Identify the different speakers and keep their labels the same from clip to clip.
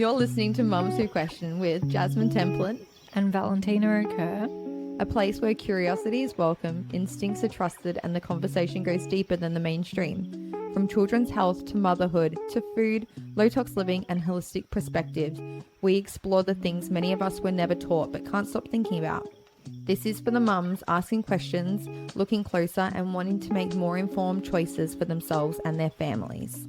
Speaker 1: You're listening to Mums Who Question with Jasmine Templin
Speaker 2: and Valentina Occur,
Speaker 1: a place where curiosity is welcome, instincts are trusted, and the conversation goes deeper than the mainstream. From children's health to motherhood to food, low-tox living, and holistic perspectives, we explore the things many of us were never taught but can't stop thinking about. This is for the mums asking questions, looking closer, and wanting to make more informed choices for themselves and their families.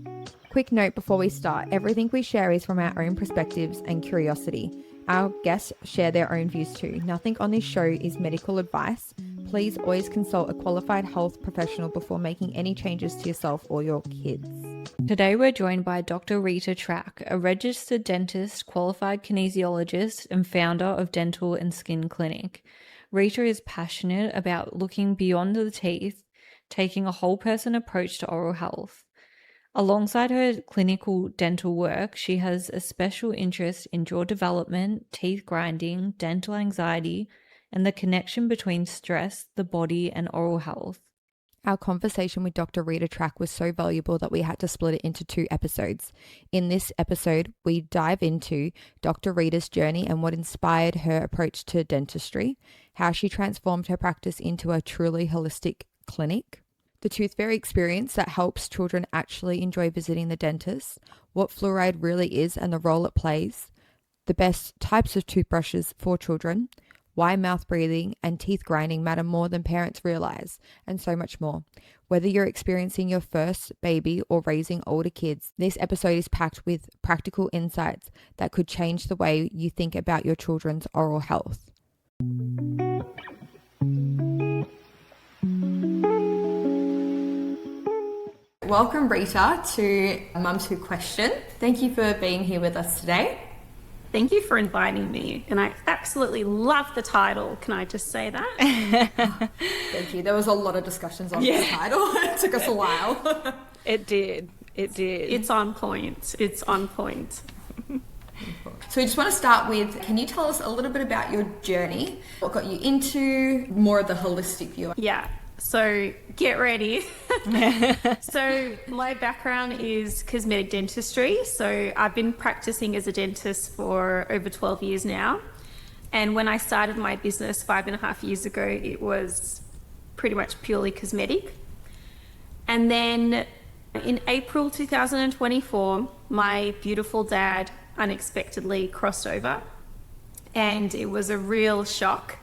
Speaker 1: Quick note before we start, everything we share is from our own perspectives and curiosity. Our guests share their own views too. Nothing on this show is medical advice. Please always consult a qualified health professional before making any changes to yourself or your kids.
Speaker 2: Today we're joined by Dr. Rita Trak, a registered dentist, qualified kinesiologist, and founder of Dental and Skin Clinic. Rita is passionate about looking beyond the teeth, taking a whole person approach to oral health. Alongside her clinical dental work, she has a special interest in jaw development, teeth grinding, dental anxiety, and the connection between stress, the body, and oral health.
Speaker 1: Our conversation with Dr. Rita Trak was so valuable that we had to split it into 2 episodes. In this episode, we dive into Dr. Rita's journey and what inspired her approach to dentistry, how she transformed her practice into a truly holistic clinic, the tooth fairy experience that helps children actually enjoy visiting the dentist, what fluoride really is and the role it plays, the best types of toothbrushes for children, why mouth breathing and teeth grinding matter more than parents realize, and so much more. Whether you're experiencing your first baby or raising older kids, this episode is packed with practical insights that could change the way you think about your children's oral health. Welcome, Rita, to Mums Who Question. Thank you for being here with us today.
Speaker 3: Thank you for inviting me, and I absolutely love the title. Can I just say that?
Speaker 1: Thank you. There was a lot of discussions on the title. It took us a while.
Speaker 2: It did.
Speaker 3: It's on point. It's on point.
Speaker 1: So we just want to start with, can you tell us a little bit about your journey? What got you into more of the holistic view?
Speaker 3: Yeah. So get ready. So my background is cosmetic dentistry. So I've been practicing as a dentist for over 12 years now. And when I started my business 5.5 years ago, it was pretty much purely cosmetic. And then in April 2024, my beautiful dad unexpectedly crossed over, and it was a real shock.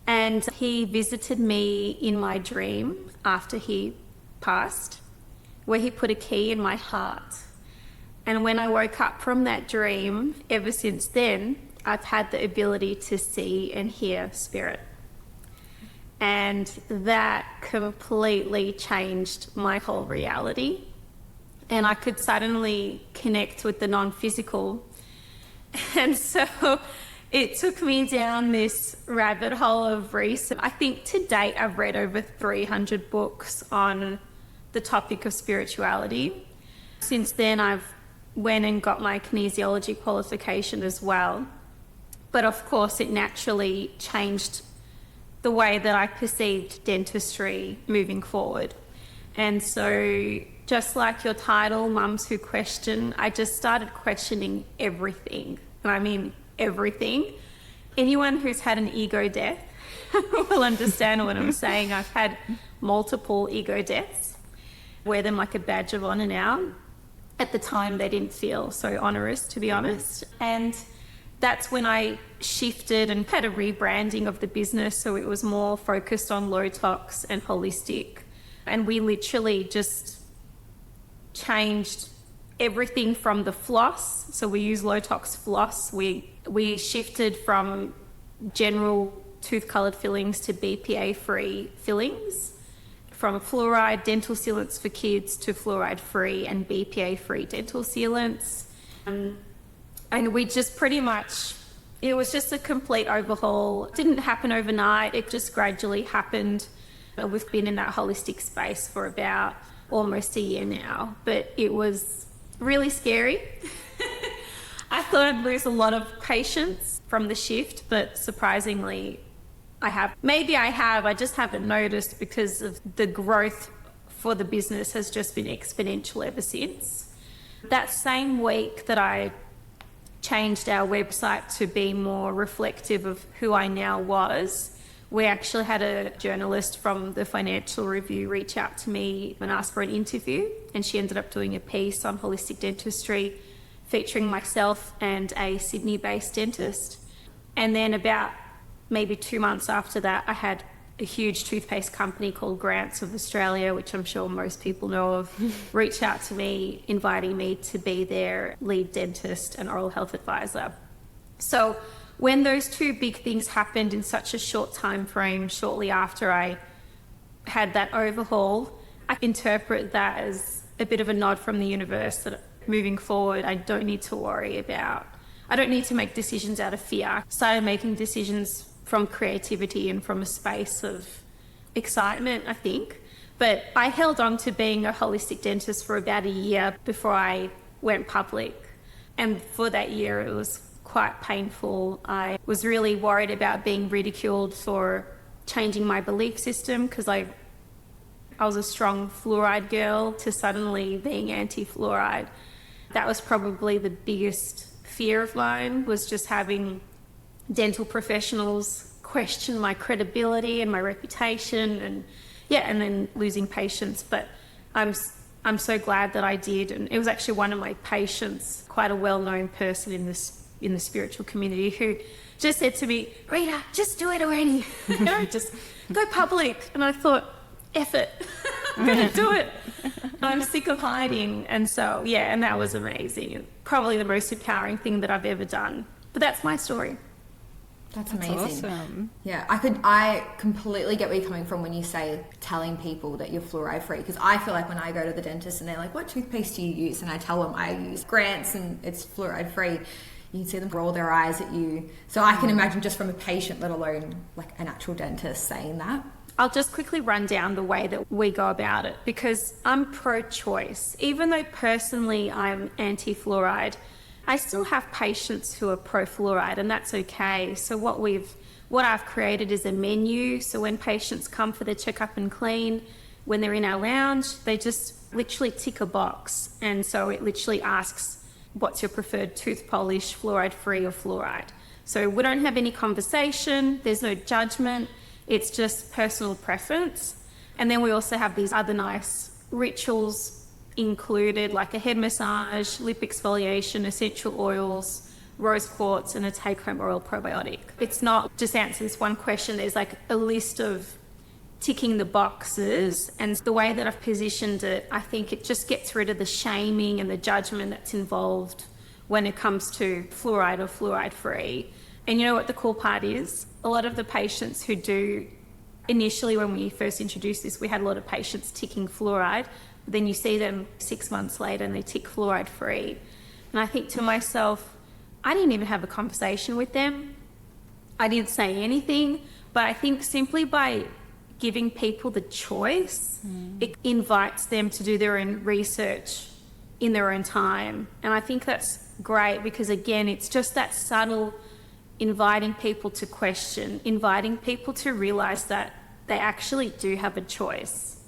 Speaker 3: And he visited me in my dream after he passed, where he put a key in my heart. And when I woke up from that dream, ever since then, I've had the ability to see and hear spirit. And that completely changed my whole reality. And I could suddenly connect with the non-physical. And so it took me down this rabbit hole of research. I think to date I've read over 300 books on the topic of spirituality. Since then I've went and got my kinesiology qualification as well. But of course it naturally changed the way that I perceived dentistry moving forward. And so just like your title, Mums Who Question, I just started questioning everything. And I mean everything. Anyone who's had an ego death will understand what I'm saying. I've had multiple ego deaths. Wear them like a badge of honor now. At the time, they didn't feel so onerous, to be honest. And that's when I shifted and had a rebranding of the business, so it was more focused on low tox and holistic. And we literally just changed everything from the floss. So we use low tox floss. We shifted from general tooth colored fillings to BPA free fillings, from fluoride dental sealants for kids to fluoride free and BPA free dental sealants. And we just pretty much, it was just a complete overhaul. It didn't happen overnight. It just gradually happened. We've been in that holistic space for about almost a year now, but it was really scary. I thought I'd lose a lot of patients from the shift, but surprisingly, I have. Maybe I have, I just haven't noticed because of the growth for the business has just been exponential ever since. That same week that I changed our website to be more reflective of who I now was, we actually had a journalist from the Financial Review reach out to me and ask for an interview, and she ended up doing a piece on holistic dentistry featuring myself and a Sydney-based dentist. And then about maybe 2 months after that, I had a huge toothpaste company called Grants of Australia, which I'm sure most people know of, reach out to me, inviting me to be their lead dentist and oral health advisor. So when those two big things happened in such a short time frame, shortly after I had that overhaul, I interpret that as a bit of a nod from the universe that moving forward, I don't need to make decisions out of fear. I started making decisions from creativity and from a space of excitement, I think. But I held on to being a holistic dentist for about a year before I went public. And for that year, it was quite painful. I was really worried about being ridiculed for changing my belief system, because I was a strong fluoride girl to suddenly being anti-fluoride. That was probably the biggest fear of mine, was just having dental professionals question my credibility and my reputation, and then losing patients. But I'm so glad that I did, and it was actually one of my patients, quite a well-known person in the spiritual community, who just said to me, "Rita, just do it already, just go public." And I thought, F it, I'm gonna do it. I'm sick of hiding. And so, and that was amazing. And probably the most empowering thing that I've ever done. But that's my story.
Speaker 1: That's amazing.
Speaker 2: Awesome.
Speaker 1: Yeah, I completely get where you're coming from when you say telling people that you're fluoride free, because I feel like when I go to the dentist and they're like, "What toothpaste do you use?" and I tell them I use Grants and it's fluoride free, you can see them roll their eyes at you. So I can imagine, just from a patient, let alone like an actual dentist, saying that.
Speaker 3: I'll just quickly run down the way that we go about it, because I'm pro-choice. Even though personally I'm anti-fluoride, I still have patients who are pro-fluoride, and that's okay. So what I've created is a menu. So when patients come for their checkup and clean, when they're in our lounge, they just literally tick a box. And so it literally asks, what's your preferred tooth polish, fluoride-free or fluoride? So we don't have any conversation. There's no judgment. It's just personal preference. And then we also have these other nice rituals included, like a head massage, lip exfoliation, essential oils, rose quartz, and a take-home oral probiotic. It's not just answer this one question. There's like a list of ticking the boxes, and the way that I've positioned it, I think it just gets rid of the shaming and the judgment that's involved when it comes to fluoride or fluoride-free. And you know what the cool part is? A lot of the patients who do, initially when we first introduced this, we had a lot of patients ticking fluoride, but then you see them 6 months later and they tick fluoride free. And I think to myself, I didn't even have a conversation with them. I didn't say anything, but I think simply by giving people the choice, it invites them to do their own research in their own time. And I think that's great, because again, it's just that subtle inviting people to question, inviting people to realize that they actually do have a choice.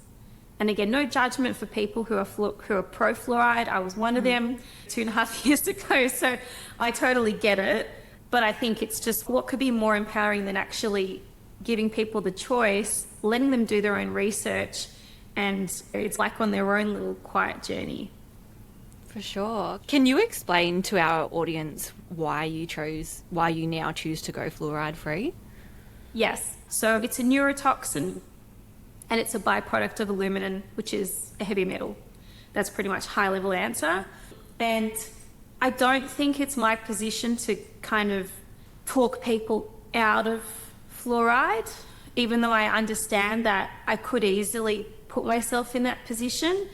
Speaker 3: And again, no judgment for people who are pro-fluoride. I was one of them 2.5 years ago, so I totally get it. But I think it's just, what could be more empowering than actually giving people the choice, letting them do their own research, and it's like on their own little quiet journey.
Speaker 2: For sure. Can you explain to our audience why you now choose to go fluoride free?
Speaker 3: Yes. So it's a neurotoxin, and it's a byproduct of aluminum, which is a heavy metal. That's pretty much high level answer. And I don't think it's my position to kind of talk people out of fluoride, even though I understand that I could easily put myself in that position.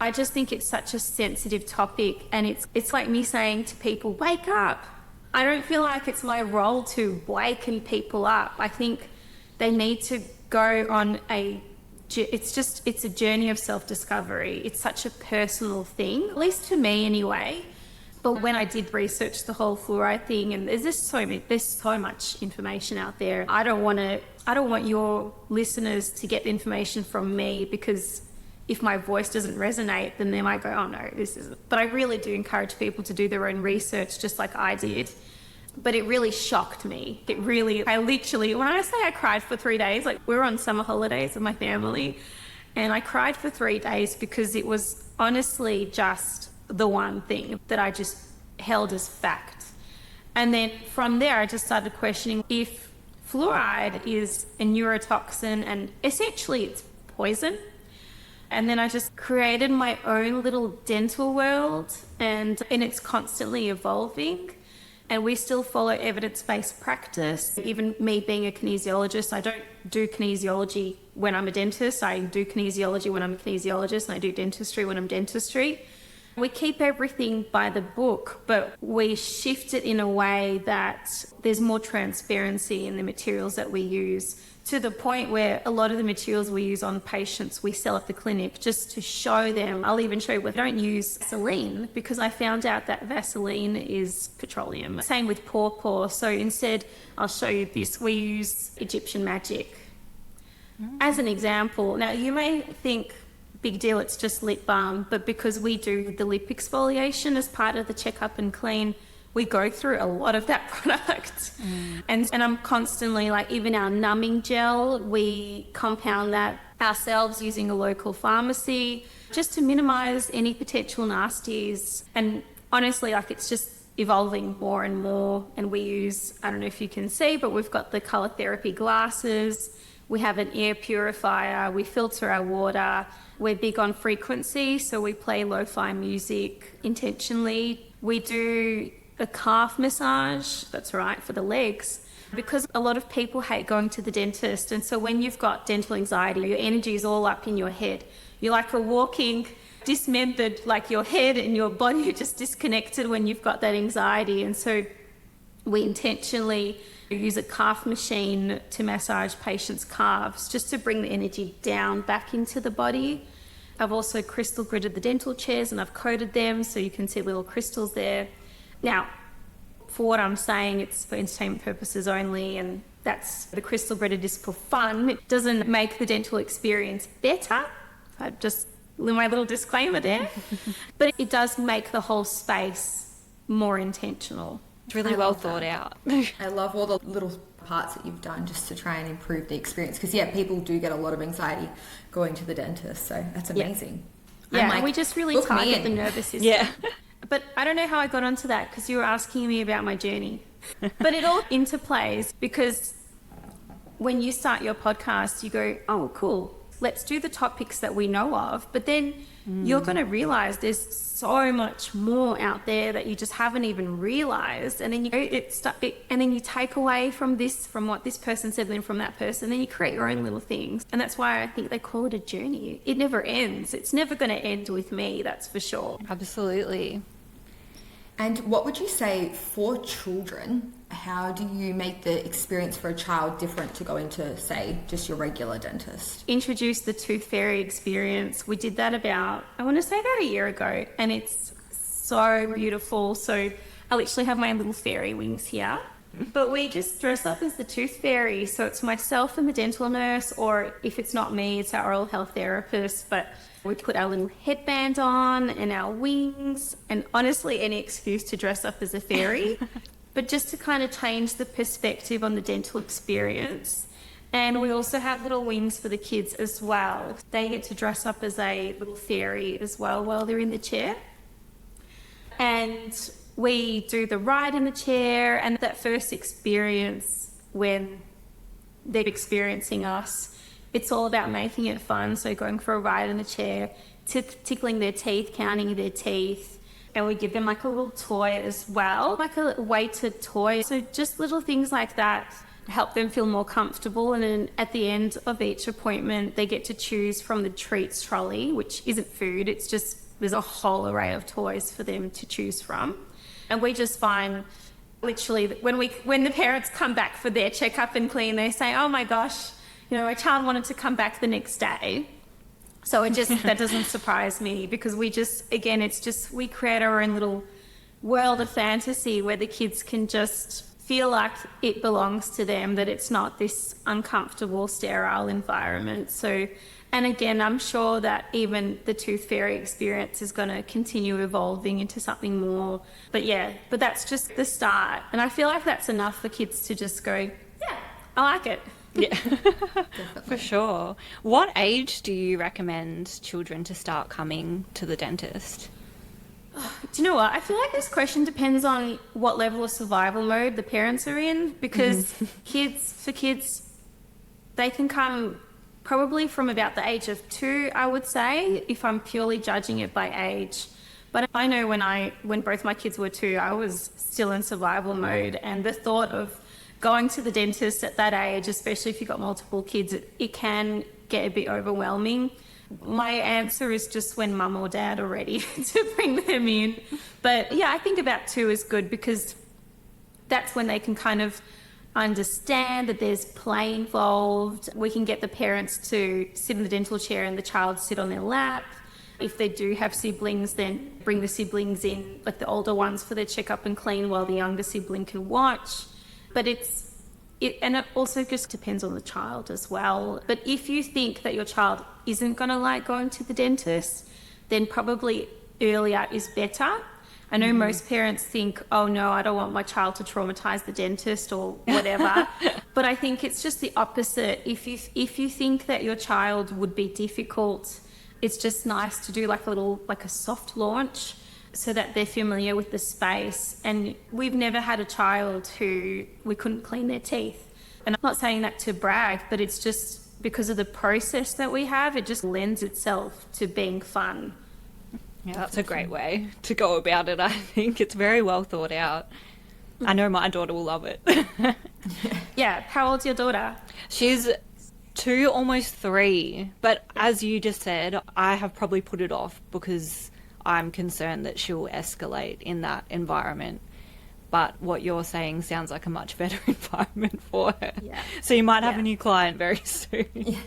Speaker 3: I just think it's such a sensitive topic, and it's like me saying to people, wake up. I don't feel like it's my role to waken people up. I think they need to go on it's a journey of self-discovery. It's such a personal thing, at least to me anyway. But when I did research the whole fluoride thing, and there's so much information out there. I don't want your listeners to get the information from me, because if my voice doesn't resonate, then they might go, oh no, this isn't. But I really do encourage people to do their own research, just like I did. But it really shocked me. I literally, when I say I cried for 3 days, like we were on summer holidays with my family, and I cried for 3 days because it was honestly just the one thing that I just held as fact. And then from there, I just started questioning if fluoride is a neurotoxin and essentially it's poison. And then I just created my own little dental world, and it's constantly evolving. And we still follow evidence-based practice. Even me being a kinesiologist, I don't do kinesiology when I'm a dentist. I do kinesiology when I'm a kinesiologist, and I do dentistry when I'm dentistry. We keep everything by the book, but we shift it in a way that there's more transparency in the materials that we use, to the point where a lot of the materials we use on patients we sell at the clinic just to show them. I'll even show you we don't use Vaseline, because I found out that Vaseline is petroleum. Same with pawpaw. So instead, I'll show you this. We use Egyptian magic as an example. Now you may think, big deal, it's just lip balm, but because we do the lip exfoliation as part of the checkup and clean, we go through a lot of that product. And I'm constantly, like, even our numbing gel, we compound that ourselves using a local pharmacy just to minimize any potential nasties. And honestly, like, it's just evolving more and more. And we use, I don't know if you can see, but we've got the color therapy glasses. We have an air purifier. We filter our water. We're big on frequency, so we play lo-fi music intentionally. We do a calf massage, that's right, for the legs, because a lot of people hate going to the dentist. And so when you've got dental anxiety, your energy is all up in your head. You're like a walking dismembered, like your head and your body are just disconnected when you've got that anxiety. And so we intentionally use a calf machine to massage patients' calves just to bring the energy down back into the body. I've also crystal gridded the dental chairs, and I've coated them so you can see little crystals there. Now, for what I'm saying, it's for entertainment purposes only, and that's the crystal gridded is for fun. It doesn't make the dental experience better. I just, my little disclaimer there. But it does make the whole space more intentional.
Speaker 2: It's really well thought out.
Speaker 1: I love all the little parts that you've done just to try and improve the experience, because people do get a lot of anxiety going to the dentist, so that's amazing.
Speaker 3: Yeah, like, we just really target the nervous system.
Speaker 2: Yeah.
Speaker 3: But I don't know how I got onto that, because you were asking me about my journey. But it all interplays, because when you start your podcast, you go, oh, cool, let's do the topics that we know of. But then you're going to realize there's so much more out there that you just haven't even realized. And then you go, and then you take away from this, from what this person said, then from that person, then you create your own little things. And that's why I think they call it a journey. It never ends. It's never going to end with me, that's for sure.
Speaker 2: Absolutely.
Speaker 1: And what would you say for children? How do you make the experience for a child different to going to, say, just your regular dentist?
Speaker 3: Introduce the tooth fairy experience. We did that about a year ago, and it's so beautiful. So I literally have my little fairy wings here. But we just dress up as the tooth fairy. So it's myself and the dental nurse, or if it's not me, it's our oral health therapist. But we put our little headband on and our wings, and honestly, any excuse to dress up as a fairy. But just to kind of change the perspective on the dental experience. And we also have little wings for the kids as well. They get to dress up as a little fairy as well while they're in the chair. And we do the ride in the chair, and that first experience when they're experiencing us, it's all about making it fun. So going for a ride in the chair, tickling their teeth, counting their teeth. And we give them like a little toy as well, like a weighted toy. So just little things like that help them feel more comfortable. And then at the end of each appointment, they get to choose from the treats trolley, which isn't food. It's just, there's a whole array of toys for them to choose from. And we just find literally that when the parents come back for their checkup and clean, they say, oh my gosh, a child wanted to come back the next day. So that doesn't surprise me, because we create our own little world of fantasy where the kids can just feel like it belongs to them, that it's not this uncomfortable, sterile environment. So And again, I'm sure that even the tooth fairy experience is going to continue evolving into something more. But that's just the start. And I feel like that's enough for kids to just go, yeah, I like it.
Speaker 2: Yeah, for sure. What age do you recommend children to start coming to the dentist?
Speaker 3: Do you know what? I feel like this question depends on what level of survival mode the parents are in, because kids, they can come probably from about the age of 2, I would say, if I'm purely judging it by age. But I know when both my kids were 2, I was still in survival mode, and the thought of going to the dentist at that age, especially if you've got multiple kids, it can get a bit overwhelming. My answer is just when mum or dad are ready to bring them in. But yeah, I think about 2 is good, because that's when they can kind of understand that there's play involved. We can get the parents to sit in the dental chair and the child sit on their lap. If they do have siblings, then bring the siblings in, like the older ones, for their checkup and clean while the younger sibling can watch. But and it also just depends on the child as well. But if you think that your child isn't going to like going to the dentist, then probably earlier is better. I know most parents think, oh no, I don't want my child to traumatize the dentist or whatever. But I think it's just the opposite. If you think that your child would be difficult, it's just nice to do like a soft launch, so that they're familiar with the space. And we've never had a child who we couldn't clean their teeth. And I'm not saying that to brag, but it's just because of the process that we have, it just lends itself to being fun.
Speaker 2: Yeah, that's a great way to go about it, I think. It's very well thought out. I know my daughter will love it.
Speaker 3: Yeah, how old's your daughter?
Speaker 2: She's 2, almost 3. But as you just said, I have probably put it off because I'm concerned that she'll escalate in that environment. But what you're saying sounds like a much better environment for her.
Speaker 3: Yeah.
Speaker 2: So you might have a new client very soon.
Speaker 3: Yeah.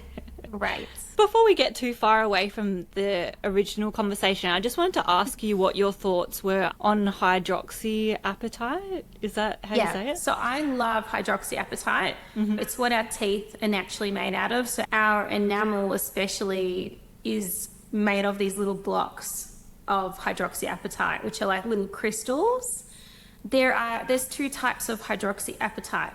Speaker 3: Right.
Speaker 2: Before we get too far away from the original conversation, I just wanted to ask you what your thoughts were on hydroxyapatite. Is that how you say it?
Speaker 3: So I love hydroxyapatite. It's what our teeth are naturally made out of. So our enamel especially is made of these little blocks of hydroxyapatite, which are like little crystals. There's 2 types of hydroxyapatite.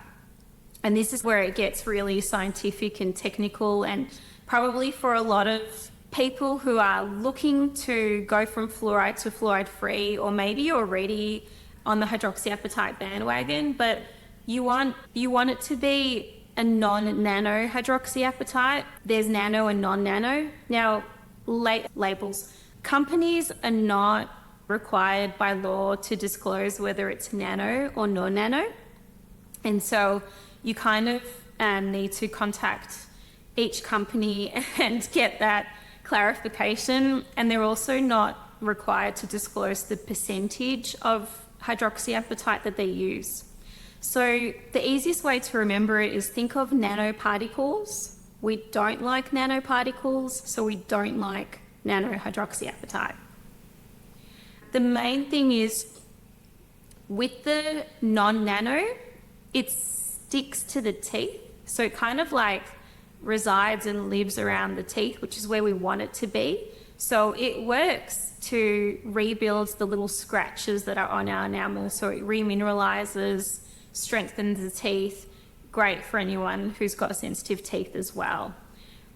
Speaker 3: And this is where it gets really scientific and technical, and probably for a lot of people who are looking to go from fluoride to fluoride free, or maybe you're already on the hydroxyapatite bandwagon, but you want it to be a non-nano hydroxyapatite. There's nano and non-nano. Now, labels. Companies are not required by law to disclose whether it's nano or non-nano. And so you kind of need to contact each company and get that clarification. And they're also not required to disclose the percentage of hydroxyapatite that they use. So the easiest way to remember it is think of nanoparticles. We don't like nanoparticles, so we don't like nanohydroxyapatite. The main thing is with the non-nano, it sticks to the teeth. So it kind of like resides and lives around the teeth, which is where we want it to be. So it works to rebuild the little scratches that are on our enamel. So it remineralizes, strengthens the teeth. Great for anyone who's got sensitive teeth as well.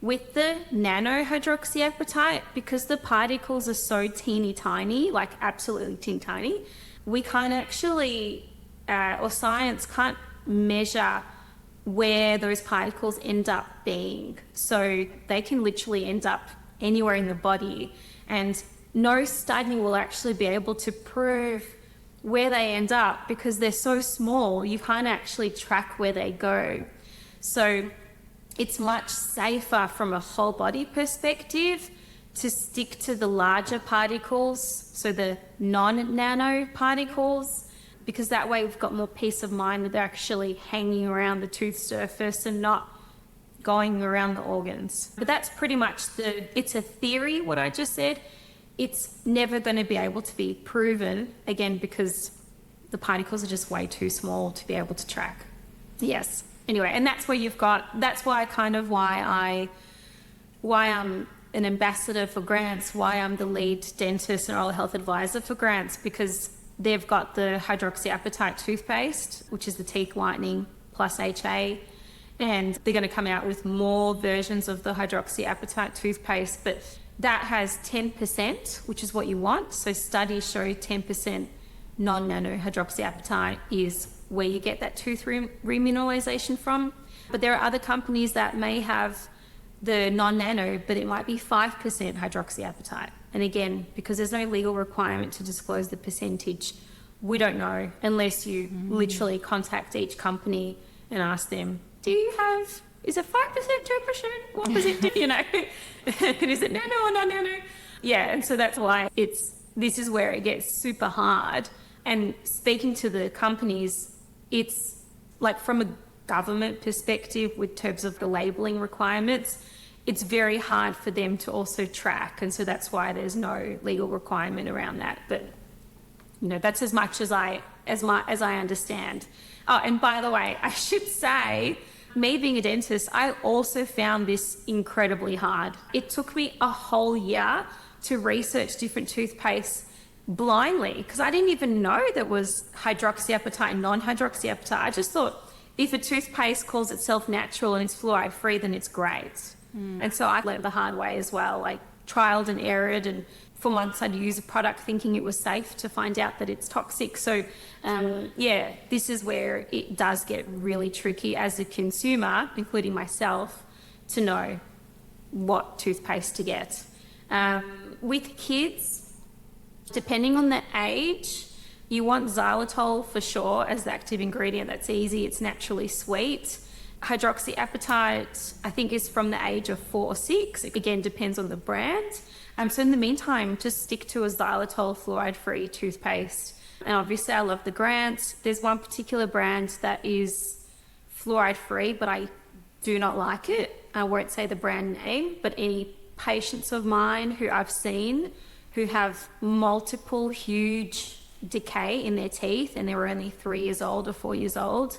Speaker 3: With the nanohydroxyapatite, because the particles are so teeny tiny, like absolutely teeny tiny, we can't actually, or science can't measure where those particles end up being. So they can literally end up anywhere in the body, and no study will actually be able to prove where they end up because they're so small, you can't actually track where they go. So it's much safer from a whole body perspective to stick to the larger particles, so the non-nano particles, because that way we've got more peace of mind that they're actually hanging around the tooth surface and not going around the organs. But that's pretty much it's a theory, what I just said. It's never going to be able to be proven, again, because the particles are just way too small to be able to track. Yes. Anyway, and that's where that's why I why I'm an ambassador for Grants, why I'm the lead dentist and oral health advisor for Grants, because they've got the hydroxyapatite toothpaste, which is the teeth whitening plus HA, and they're going to come out with more versions of the hydroxyapatite toothpaste, but that has 10%, which is what you want. So studies show 10% non-nano hydroxyapatite is where you get that tooth remineralization from. But there are other companies that may have the non-nano, but it might be 5% hydroxyapatite. And again, because there's no legal requirement to disclose the percentage, we don't know unless you literally contact each company and ask them, do you have, is it 5% toothbrush? What percent, you know? And is it nano or non-nano? Yeah, and so that's why this is where it gets super hard. And speaking to the companies, it's like from a government perspective with terms of the labeling requirements, it's very hard for them to also track. And so that's why there's no legal requirement around that. But, you know, that's as much as I understand. Oh, and by the way, I should say, me being a dentist, I also found this incredibly hard. It took me a whole year to research different toothpastes blindly, because I didn't even know there was hydroxyapatite and non-hydroxyapatite. I just thought if a toothpaste calls itself natural and it's fluoride free, then it's great. And so I learned the hard way as well, like trialed and errored, and for months I'd use a product thinking it was safe to find out that it's toxic. So yeah, this is where it does get really tricky as a consumer, including myself, to know what toothpaste to get. With kids, depending on the age, you want xylitol for sure as the active ingredient. That's easy, it's naturally sweet. Hydroxyapatite, I think, is from the age of 4 or 6. It again depends on the brand. So in the meantime, just stick to a xylitol fluoride-free toothpaste. And obviously I love the Grants. There's one particular brand that is fluoride-free, but I do not like it. I won't say the brand name, but any patients of mine who I've seen who have multiple huge decay in their teeth and they were only 3 years old or 4 years old,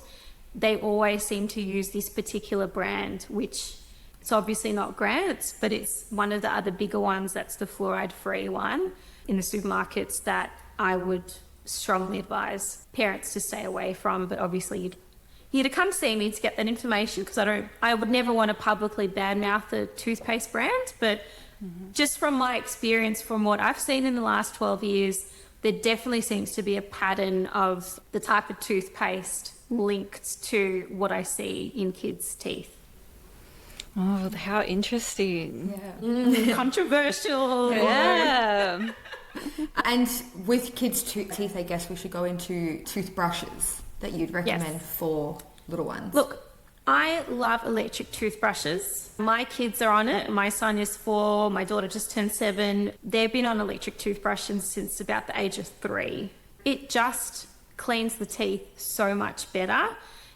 Speaker 3: they always seem to use this particular brand, which it's obviously not Grants, but it's one of the other bigger ones. That's the fluoride-free one in the supermarkets that I would strongly advise parents to stay away from. But obviously you'd come see me to get that information, because I would never want to publicly badmouth the toothpaste brand. But just from my experience, from what I've seen in the last 12 years, there definitely seems to be a pattern of the type of toothpaste linked to what I see in kids' teeth.
Speaker 2: Oh, how interesting.
Speaker 1: Yeah.
Speaker 3: Controversial.
Speaker 2: Yeah.
Speaker 1: And with kids' teeth, I guess we should go into toothbrushes that you'd recommend for little ones.
Speaker 3: Look, I love electric toothbrushes. My kids are on it. My son is 4, my daughter just turned 7. They've been on electric toothbrushes since about the age of 3. It just cleans the teeth so much better.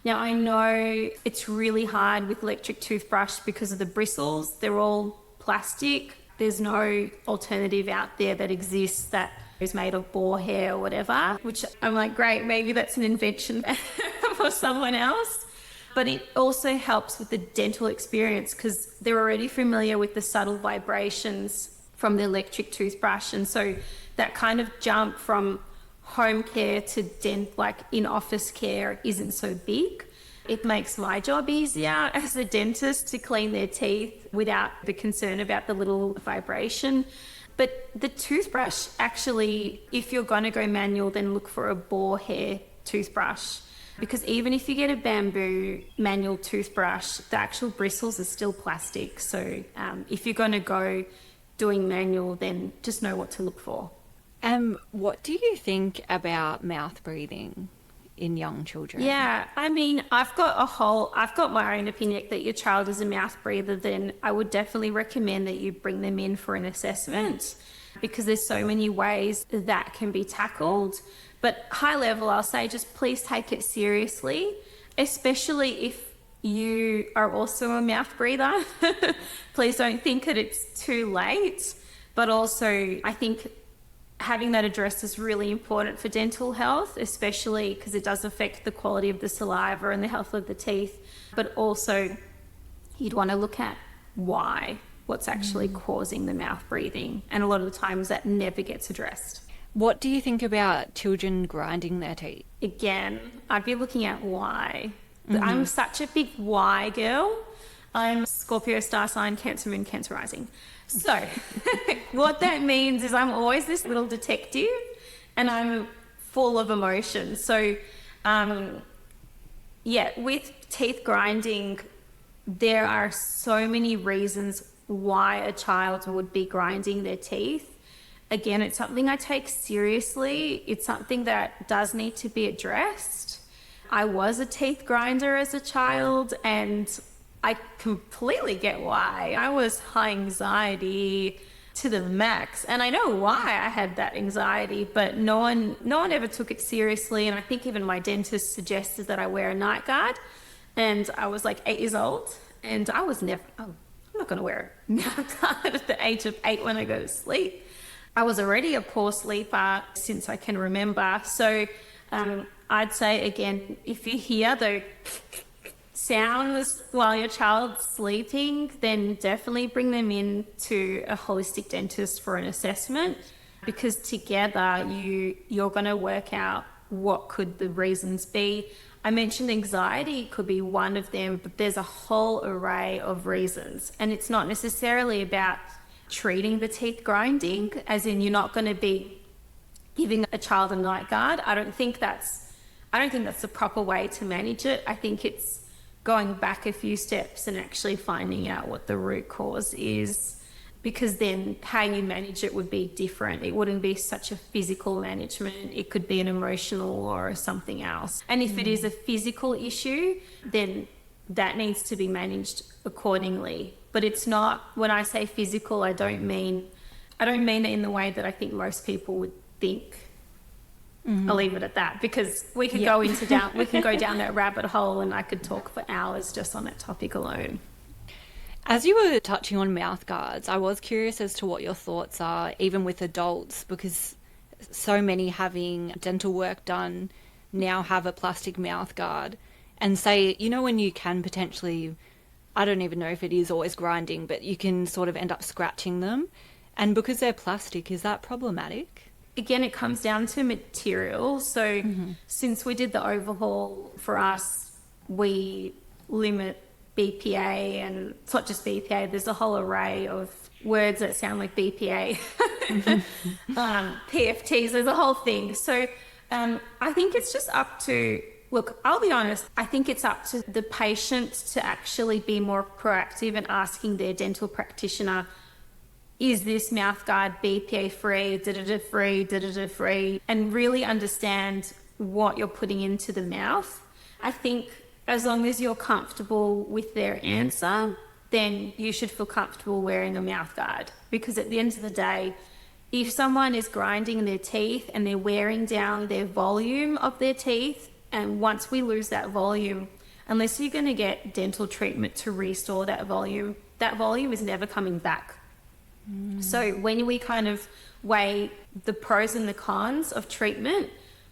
Speaker 3: Now, I know it's really hard with electric toothbrush because of the bristles. They're all plastic. There's no alternative out there that exists that is made of boar hair or whatever, which I'm like, great, maybe that's an invention for someone else. But it also helps with the dental experience because they're already familiar with the subtle vibrations from the electric toothbrush. And so that kind of jump from home care to like in-office care isn't so big. It makes my job easier as a dentist to clean their teeth without the concern about the little vibration. But the toothbrush, actually, if you're going to go manual, then look for a boar hair toothbrush. Because even if you get a bamboo manual toothbrush, the actual bristles are still plastic. So if you're going to go doing manual, then just know what to look for.
Speaker 2: What do you think about mouth breathing in young children?
Speaker 3: Yeah, I mean, I've got my own opinion that your child is a mouth breather, then I would definitely recommend that you bring them in for an assessment because there's so many ways that can be tackled. But high level, I'll say just please take it seriously, especially if you are also a mouth breather. Please don't think that it's too late. But also, I think having that addressed is really important for dental health, especially because it does affect the quality of the saliva and the health of the teeth. But also, you'd want to look at why. what's actually causing the mouth breathing. And a lot of the times that never gets addressed.
Speaker 2: What do you think about children grinding their teeth?
Speaker 3: Again, I'd be looking at why. I'm such a big why girl. I'm Scorpio star sign, Cancer moon, Cancer rising. So what that means is I'm always this little detective and I'm full of emotion. So with teeth grinding, there are so many reasons why a child would be grinding their teeth. Again, it's something I take seriously. It's something that does need to be addressed. I was a teeth grinder as a child and I completely get why. I was high anxiety to the max, and I know why I had that anxiety, but no one ever took it seriously. And I think even my dentist suggested that I wear a night guard, and I was like 8 years old, and I was never, I'm not going to wear a night guard at the age of 8 when I go to sleep. I was already a poor sleeper since I can remember. So I'd say, again, if you hear the sounds while your child's sleeping, then definitely bring them in to a holistic dentist for an assessment, because together you're going to work out what could the reasons be. I mentioned anxiety could be one of them, but there's a whole array of reasons, and it's not necessarily about treating the teeth grinding, as in you're not going to be giving a child a night guard. I don't think that's the proper way to manage it. I think it's going back a few steps and actually finding out what the root cause is, because then how you manage it would be different. It wouldn't be such a physical management. It could be an emotional or something else. And if it is a physical issue, then that needs to be managed accordingly. But it's not, when I say physical, I don't mean it in the way that I think most people would think. I'll leave it at that, because we could go down that rabbit hole, and I could talk for hours just on that topic alone.
Speaker 2: As you were touching on mouth guards, I was curious as to what your thoughts are, even with adults, because so many having dental work done now have a plastic mouth guard, and say, when you can potentially, I don't even know if it is always grinding, but you can sort of end up scratching them. And because they're plastic, is that problematic?
Speaker 3: Again, it comes down to material. So since we did the overhaul for us, we limit BPA, and it's not just BPA, there's a whole array of words that sound like BPA, PFTs, there's a whole thing. So I think it's just up to, look, I'll be honest, I think it's up to the patient to actually be more proactive in asking their dental practitioner, is this mouth guard BPA free, free, and really understand what you're putting into the mouth. I think as long as you're comfortable with their answer, then you should feel comfortable wearing a mouth guard, because at the end of the day, if someone is grinding their teeth and they're wearing down their volume of their teeth, and once we lose that volume, unless you're going to get dental treatment to restore that volume is never coming back. So when we kind of weigh the pros and the cons of treatment,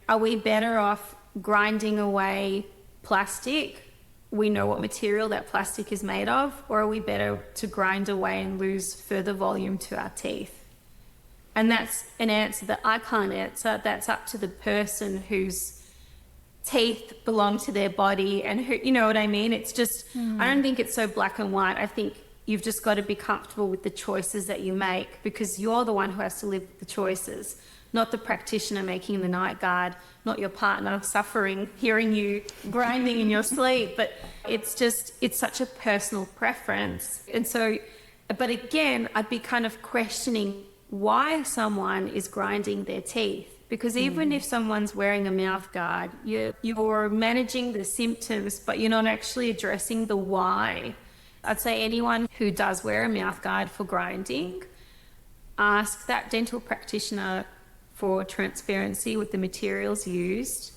Speaker 3: are we better off grinding away plastic? We know what material that plastic is made of, or are we better to grind away and lose further volume to our teeth? And that's an answer that I can't answer. That's up to the person whose teeth belong to their body, and who, you know what I mean? It's just, I don't think it's so black and white. I think you've just got to be comfortable with the choices that you make, because you're the one who has to live with the choices, not the practitioner making the night guard, not your partner suffering, hearing you grinding in your sleep. But it's such a personal preference. And so, but again, I'd be kind of questioning why someone is grinding their teeth. Because even if someone's wearing a mouth guard, you're managing the symptoms, but you're not actually addressing the why. I'd say anyone who does wear a mouth guard for grinding, ask that dental practitioner for transparency with the materials used.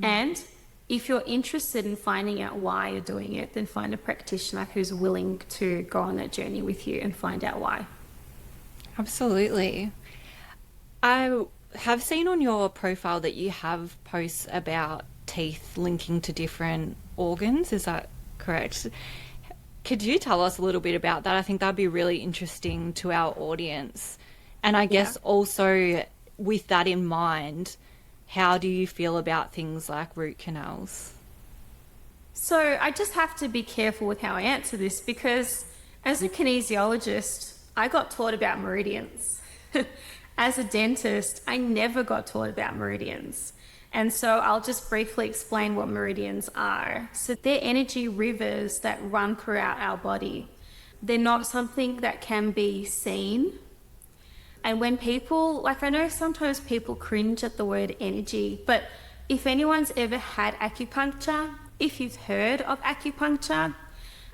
Speaker 3: And if you're interested in finding out why you're doing it, then find a practitioner who's willing to go on that journey with you and find out why.
Speaker 2: Absolutely. I have seen on your profile that you have posts about teeth linking to different organs. Is that correct? Could you tell us a little bit about that? I think that'd be really interesting to our audience. And I guess also with that in mind, how do you feel about things like root canals?
Speaker 3: So I just have to be careful with how I answer this, because as a kinesiologist, I got taught about meridians. As a dentist, I never got taught about meridians. And so I'll just briefly explain what meridians are. So they're energy rivers that run throughout our body. They're not something that can be seen. And when people, like, I know sometimes people cringe at the word energy, but if anyone's ever had acupuncture, if you've heard of acupuncture,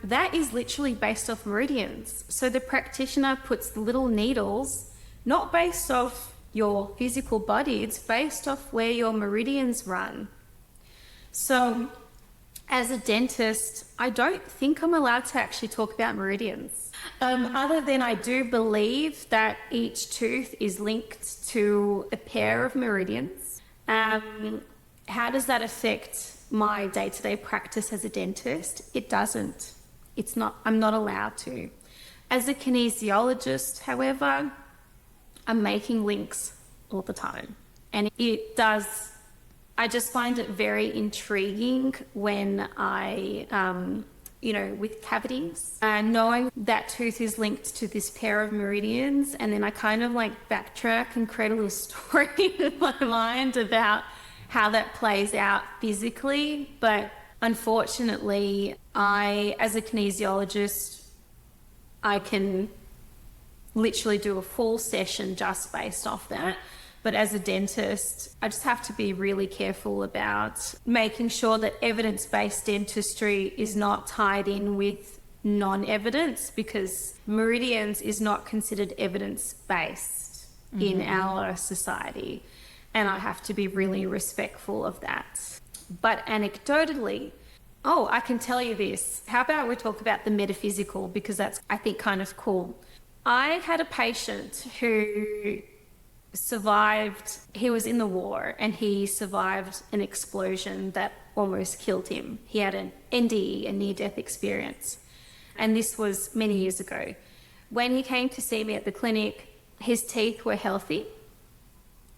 Speaker 3: that is literally based off meridians. So the practitioner puts the little needles, not based off your physical body, it's based off where your meridians run. So as a dentist, I don't think I'm allowed to actually talk about meridians. Other than I do believe that each tooth is linked to a pair of meridians. How does that affect my day-to-day practice as a dentist? It doesn't. I'm not allowed to. As a kinesiologist, however, I'm making links all the time. And I just find it very intriguing when with cavities, knowing that tooth is linked to this pair of meridians, and then I kind of like backtrack and create a little story in my mind about how that plays out physically. But unfortunately, as a kinesiologist, I can literally do a full session just based off that. But as a dentist, I just have to be really careful about making sure that evidence-based dentistry is not tied in with non-evidence, because meridians is not considered evidence-based in our society. And I have to be really respectful of that. But anecdotally, I can tell you this. How about we talk about the metaphysical, because that's, I think, kind of cool. I had a patient who survived, he was in the war, and he survived an explosion that almost killed him. He had an NDE, a near-death experience. And this was many years ago. When he came to see me at the clinic, his teeth were healthy.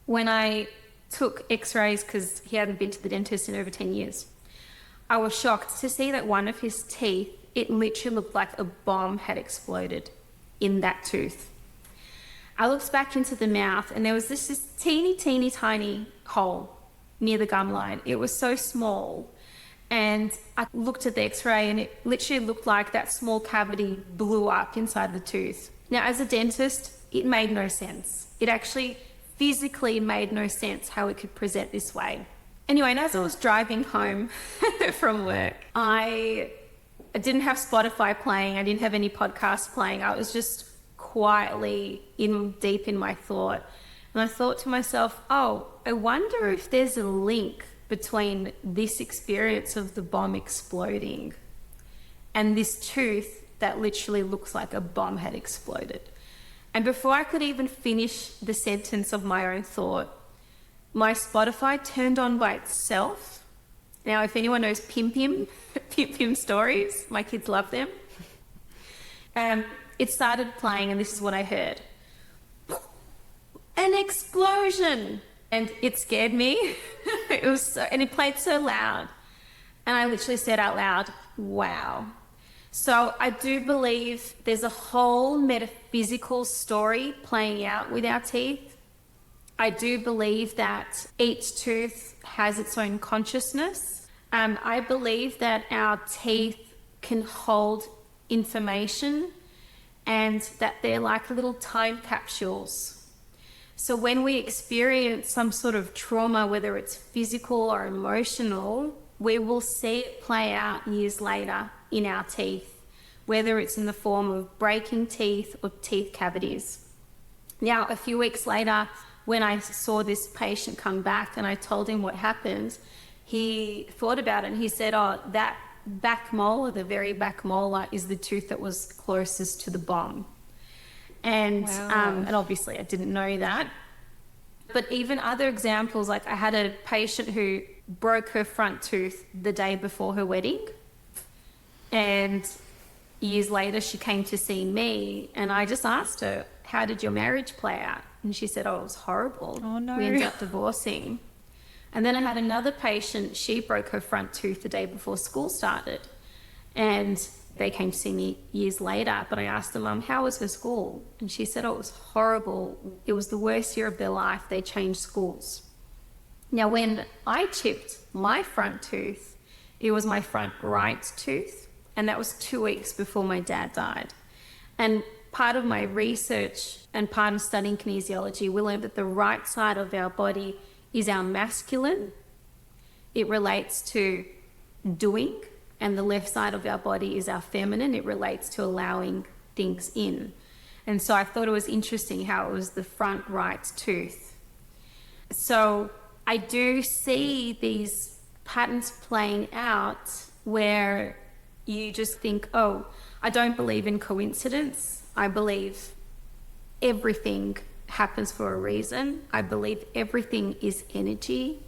Speaker 3: When I took x-rays, because he hadn't been to the dentist in over 10 years, I was shocked to see that one of his teeth, it literally looked like a bomb had exploded in that tooth. I looked back into the mouth, and there was this teeny, teeny, tiny hole near the gum line. It was so small. And I looked at the x-ray, and it literally looked like that small cavity blew up inside the tooth. Now, as a dentist, it made no sense. It actually physically made no sense how it could present this way. Anyway, and as I was driving home from work, I didn't have Spotify playing. I didn't have any podcasts playing. I was just quietly deep in my thought. And I thought to myself, I wonder if there's a link between this experience of the bomb exploding and this tooth that literally looks like a bomb had exploded. And before I could even finish the sentence of my own thought, my Spotify turned on by itself. Now, if anyone knows Pim Pim stories, my kids love them. It started playing, and this is what I heard. An explosion! And it scared me. And it played so loud. And I literally said out loud, wow. So I do believe there's a whole metaphysical story playing out with our teeth. I do believe that each tooth has its own consciousness. I believe that our teeth can hold information, and that they're like little time capsules. So when we experience some sort of trauma, whether it's physical or emotional, we will see it play out years later in our teeth, whether it's in the form of breaking teeth or teeth cavities. Now, a few weeks later, when I saw this patient come back and I told him what happened, he thought about it and he said, that back molar, the very back molar, is the tooth that was closest to the bomb. And
Speaker 2: wow.
Speaker 3: And obviously I didn't know that. But even other examples, like I had a patient who broke her front tooth the day before her wedding. And years later, she came to see me, and I just asked her, how did your marriage play out? And she said, oh, it was horrible.
Speaker 2: Oh, no.
Speaker 3: We ended up divorcing. And then I had another patient, she broke her front tooth the day before school started. And they came to see me years later, but I asked them, how was her school? And she said, oh, it was horrible. It was the worst year of their life. They changed schools. Now, when I chipped my front tooth, it was my front right tooth, and that was 2 weeks before my dad died. And part of my research and part of studying kinesiology, we learned that the right side of our body is our masculine. It relates to doing, and the left side of our body is our feminine. It relates to allowing things in. And so I thought it was interesting how it was the front right tooth. So I do see these patterns playing out where you just think, oh, I don't believe in coincidence. I believe everything happens for a reason. I believe everything is energy.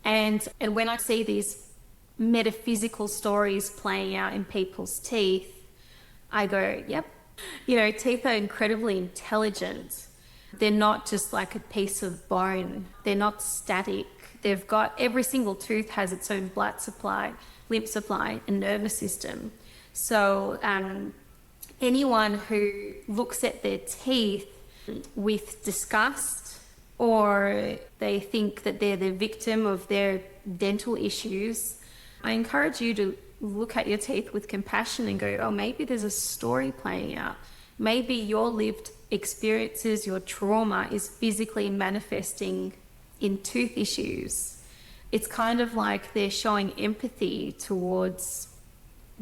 Speaker 3: And when I see these metaphysical stories playing out in people's teeth, I go, yep. You know, teeth are incredibly intelligent. They're not just like a piece of bone. They're not static. They've got, every single tooth has its own blood supply, lymph supply, and nervous system. So anyone who looks at their teeth with disgust, or they think that they're the victim of their dental issues, I encourage you to look at your teeth with compassion and go, oh, maybe there's a story playing out. Maybe your lived experiences, your trauma is physically manifesting in tooth issues. It's kind of like they're showing empathy towards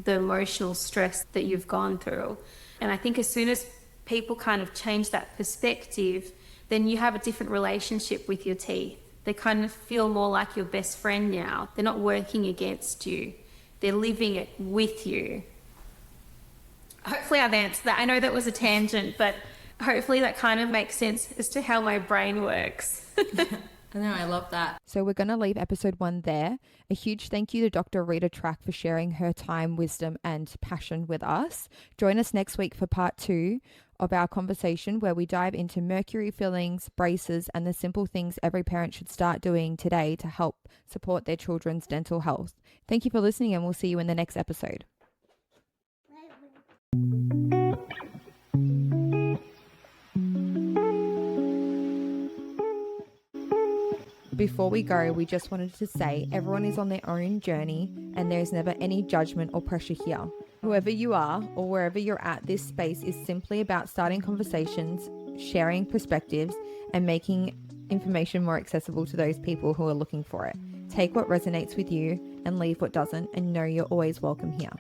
Speaker 3: the emotional stress that you've gone through. And I think as soon as people kind of change that perspective, then you have a different relationship with your teeth. They kind of feel more like your best friend now. They're not working against you. They're living it with you. Hopefully I've answered that. I know that was a tangent, but hopefully that kind of makes sense as to how my brain works.
Speaker 4: I know, I love that.
Speaker 1: So we're going to leave episode 1 there. A huge thank you to Dr. Rita Trak for sharing her time, wisdom, and passion with us. Join us next week for part 2 of our conversation, where we dive into mercury fillings, braces, and the simple things every parent should start doing today to help support their children's dental health. Thank you for listening, and we'll see you in the next episode. Before we go, we just wanted to say everyone is on their own journey, and there's never any judgment or pressure here. Whoever you are or wherever you're at, this space is simply about starting conversations, sharing perspectives, and making information more accessible to those people who are looking for it. Take what resonates with you and leave what doesn't, and know you're always welcome here.